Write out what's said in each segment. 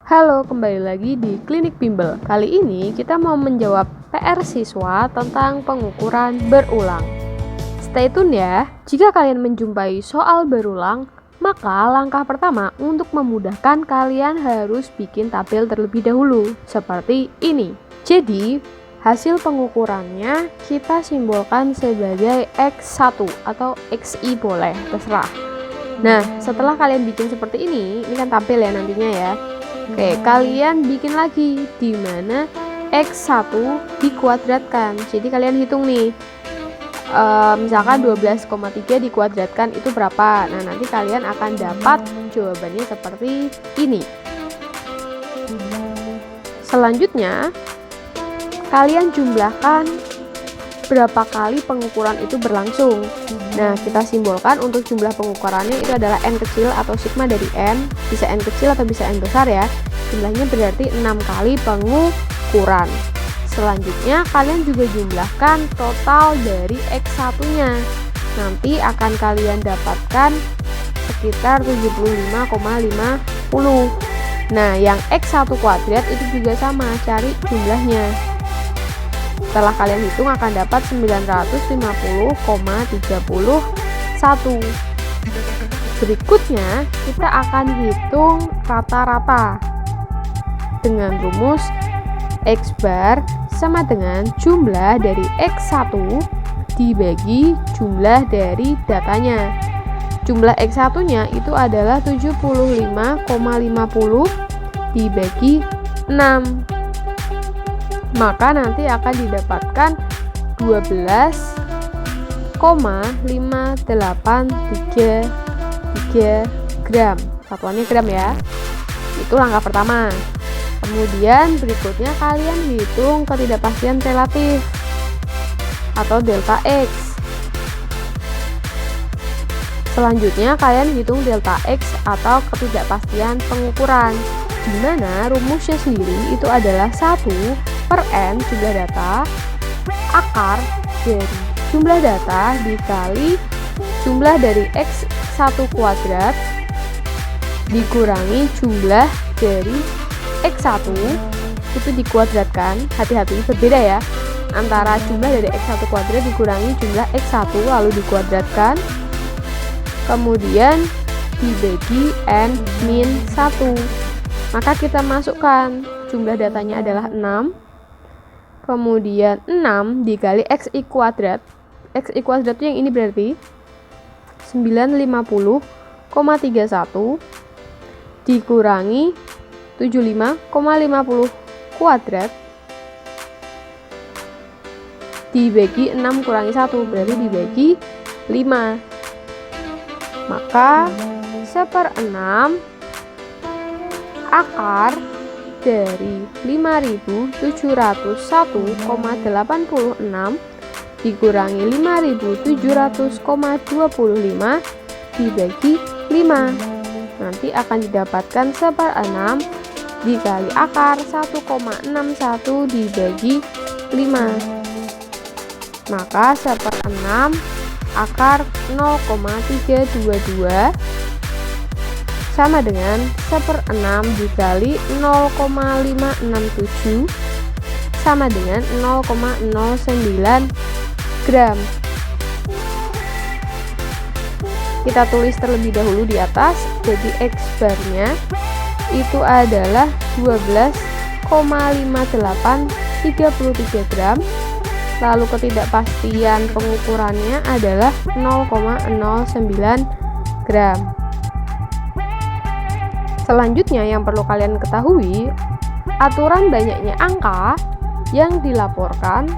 Halo, kembali lagi di Klinik Bimbel. Kali ini kita mau menjawab PR siswa tentang pengukuran berulang. Stay tune ya. Jika kalian menjumpai soal berulang, maka langkah pertama untuk memudahkan kalian harus bikin tabel terlebih dahulu, seperti ini. Jadi, hasil pengukurannya kita simbolkan sebagai X1 atau XI boleh, terserah. Nah, setelah kalian bikin seperti ini kan tabel ya nantinya ya. Oke, kalian bikin lagi di mana X1 dikuadratkan. Jadi kalian hitung nih, misalkan 12,3 dikuadratkan itu berapa. Nah, nanti kalian akan dapat jawabannya seperti ini. Selanjutnya, kalian jumlahkan berapa kali pengukuran itu berlangsung. Nah, kita simbolkan untuk jumlah pengukurannya itu adalah N kecil atau sigma dari N, bisa N kecil atau bisa N besar ya. Jumlahnya berarti 6 kali pengukuran. Selanjutnya, kalian juga jumlahkan total dari X1-nya. Nanti akan kalian dapatkan sekitar 75,50. Nah, yang X1 kuadrat itu juga sama, cari jumlahnya. Setelah kalian hitung akan dapat 950,31. Berikutnya kita akan hitung rata-rata dengan rumus X bar sama dengan jumlah dari X1 dibagi jumlah dari datanya. Jumlah X1 nya itu adalah 75,50 dibagi 6. Maka nanti akan didapatkan 12,5833 gram. Satuannya gram ya. Itu langkah pertama. Kemudian berikutnya kalian hitung ketidakpastian relatif atau delta X. Selanjutnya kalian hitung delta X atau ketidakpastian pengukuran, di mana rumusnya sendiri itu adalah 1 per N jumlah data akar dari jumlah data dikali jumlah dari X1 kuadrat dikurangi jumlah dari X1 itu dikuadratkan. Hati-hati, berbeda ya antara jumlah dari X1 kuadrat dikurangi jumlah X1 lalu dikuadratkan kemudian dibagi N-1. Maka kita masukkan jumlah datanya adalah 6, kemudian 6 dikali XI kuadrat. XI kuadrat itu yang ini berarti 950,31 dikurangi 75,50 kuadrat dibagi 6 kurangi 1 berarti dibagi 5. Maka 1/6 akar dari 5.701,86 dikurangi 5.700,25 dibagi 5. Nanti akan didapatkan 1/6 dikali akar 1,61 dibagi 5. Maka 1/6 akar 0,322 sama dengan 1/6 dikali 0,567 sama dengan 0,09 gram. Kita tulis terlebih dahulu di atas. Jadi X barnya itu adalah 12,5833 gram. Lalu ketidakpastian pengukurannya adalah 0,09 gram. Selanjutnya yang perlu kalian ketahui, aturan banyaknya angka yang dilaporkan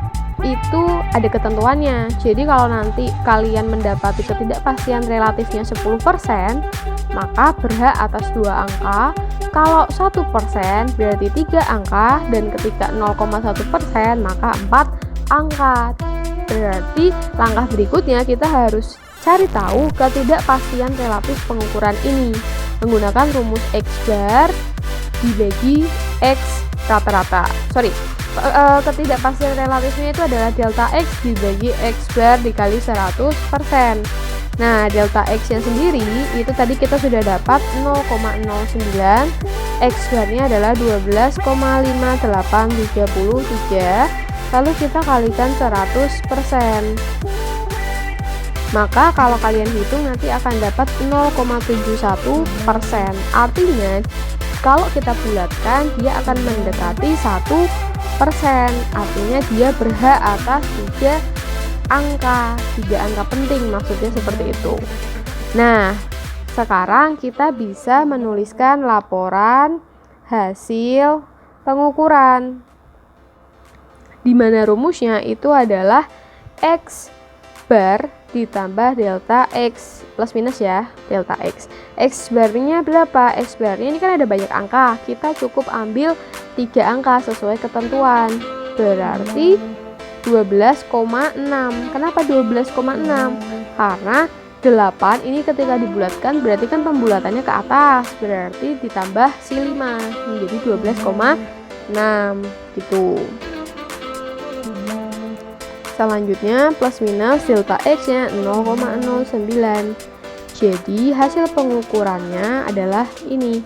itu ada ketentuannya. Jadi kalau nanti kalian mendapati ketidakpastian relatifnya 10%, maka berhak atas 2 angka. Kalau 1% berarti 3 angka, dan ketika 0,1% maka 4 angka. Berarti langkah berikutnya kita harus cari tahu ketidakpastian relatif pengukuran ini menggunakan rumus X bar dibagi X rata-rata. Ketidakpastian relatifnya itu adalah delta X dibagi X bar dikali 100%. Nah, delta X yang sendiri itu tadi kita sudah dapat 0,09, X barnya adalah 12,5833, lalu kita kalikan 100%. Maka kalau kalian hitung nanti akan dapat 0,71%. Artinya kalau kita bulatkan dia akan mendekati 1%. Artinya dia berhak atas 3 angka penting, maksudnya seperti itu. Nah, sekarang kita bisa menuliskan laporan hasil pengukuran, di mana rumusnya itu adalah X bar ditambah delta X plus minus ya, delta X. X barnya berapa? X barnya ini kan ada banyak angka, kita cukup ambil 3 angka sesuai ketentuan, berarti 12,6. Kenapa 12,6? Karena 8 ini ketika dibulatkan berarti kan pembulatannya ke atas, berarti ditambah si 5 menjadi 12,6 gitu. Selanjutnya plus minus delta X nya 0,09. Jadi hasil pengukurannya adalah ini